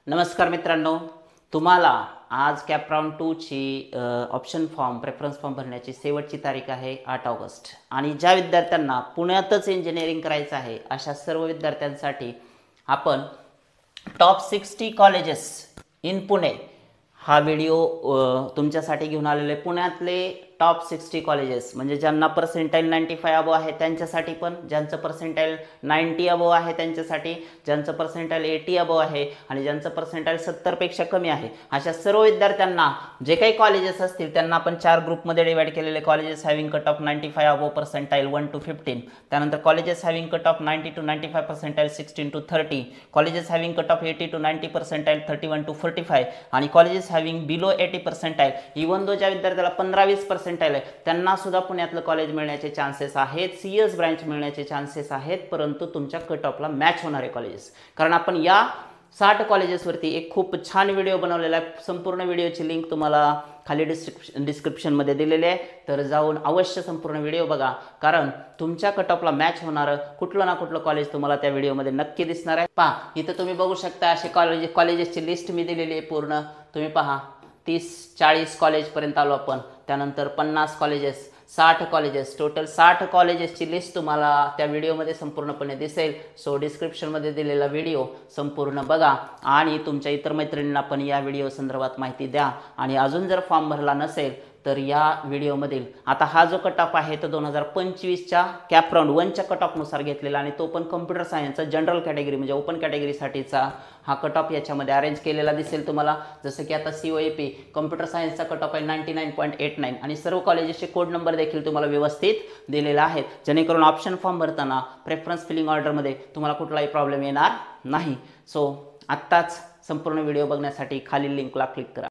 नमस्कार मित्रांनो, तुम्हाला आज कॅप राउंड 2 ची ऑप्शन फॉर्म प्रेफरन्स फॉर्म भरण्याची शेवटची तारीख आहे 8 ऑगस्ट आणि ज्या विद्यार्थ्यांना पुण्यातच इंजिनिअरिंग करायचं आहे अशा सर्व विद्यार्थ्यांसाठी आपण टॉप 60 कॉलेजेस इन पुणे हा व्हिडिओ तुमच्यासाठी घेऊन आलेले पुण्यातले टॉप 60 कॉलेजेस म्हणजे ज्यांना पर्सेंटाईल 95 अबो आहे त्यांच्यासाठी पण, ज्यांचं पर्सेंटाईल 90 अबो आहे त्यांच्यासाठी, ज्यांचं पर्सेंटाईल 80 अबो आहे आणि ज्यांचं पर्सेंटाईल 70 पेक्षा कमी आहे अशा सर्व विद्यार्थ्यांना जे काही कॉलेजेस असतील त्यांना आपण 4 ग्रुपमध्ये डिवाइड केलेले. Colleges having cut off 95 above percentile 1 to 15, त्यानंतर colleges having cut off 90 to 95 percentile 16 to 30, colleges having cut off 80 to 90 percentile 31 to 45 आणि colleges having below 80 percentile even though ज्या विद्यार्थ्याला 15-20% आहे त्यांना सुद्धा पुण्यातलं कॉलेज मिळण्याचे चान्सेस आहेत, सीएस ब्रांच मिळण्याचे चान्सेस आहेत, परंतु तुमच्या कट ऑफला मॅच होणारे कॉलेजेस. कारण आपण या 60 कॉलेजेसवरती एक खूप छान व्हिडिओ बनवलेला आहे. संपूर्ण व्हिडिओची लिंक तुम्हाला खाली डिस्क्रिप्शनमध्ये दिलेली आहे, तर जाऊन अवश्य संपूर्ण व्हिडिओ बघा. कारण तुमच्या कट ऑफला मॅच होणारं कुठलं ना कुठलं कॉलेज तुम्हाला त्या व्हिडिओमध्ये नक्की दिसणार आहे. पहा, इथं तुम्ही बघू शकता असे कॉलेजेसची लिस्ट मी दिलेली आहे पूर्ण. तुम्ही पहा 30-40 कॉलेजपर्यंत आलो आपण. त्यानंतर 50 कॉलेजेस, 60 कॉलेजेस, टोटल 60 कॉलेजेसची लिस्ट तुम्हाला त्या व्हिडिओमध्ये संपूर्णपणे दिसेल. सो डिस्क्रिप्शनमध्ये दिलेला व्हिडिओ संपूर्ण बघा आणि तुमच्या इतर मैत्रिणींना पण या व्हिडिओ संदर्भात माहिती द्या. आणि अजून जर फॉर्म भरला नसेल तर या व्हिडिओमधील आता हा जो कट ऑफ आहे तो 2025च्या कॅप राउंड 1च्या कट ऑफनुसार घेतलेला आणि तो पण कम्प्युटर सायन्सचा जनरल कॅटेगरी म्हणजे ओपन कॅटेगरीसाठीचा हा कट ऑफ याच्यामध्ये अरेंज केलेला दिसेल तुम्हाला. जसं की आता COAP कम्प्युटर सायन्सचा कट ऑफ आहे 99.89 आणि सर्व कॉलेजेसचे कोड नंबर देखील तुम्हाला व्यवस्थित दिलेला आहे, जेणेकरून ऑप्शन फॉर्म भरताना प्रेफरन्स फिलिंग ऑर्डरमध्ये तुम्हाला कुठलाही प्रॉब्लेम येणार नाही. सो आत्ताच संपूर्ण व्हिडिओ बघण्यासाठी खालील लिंकला क्लिक करा.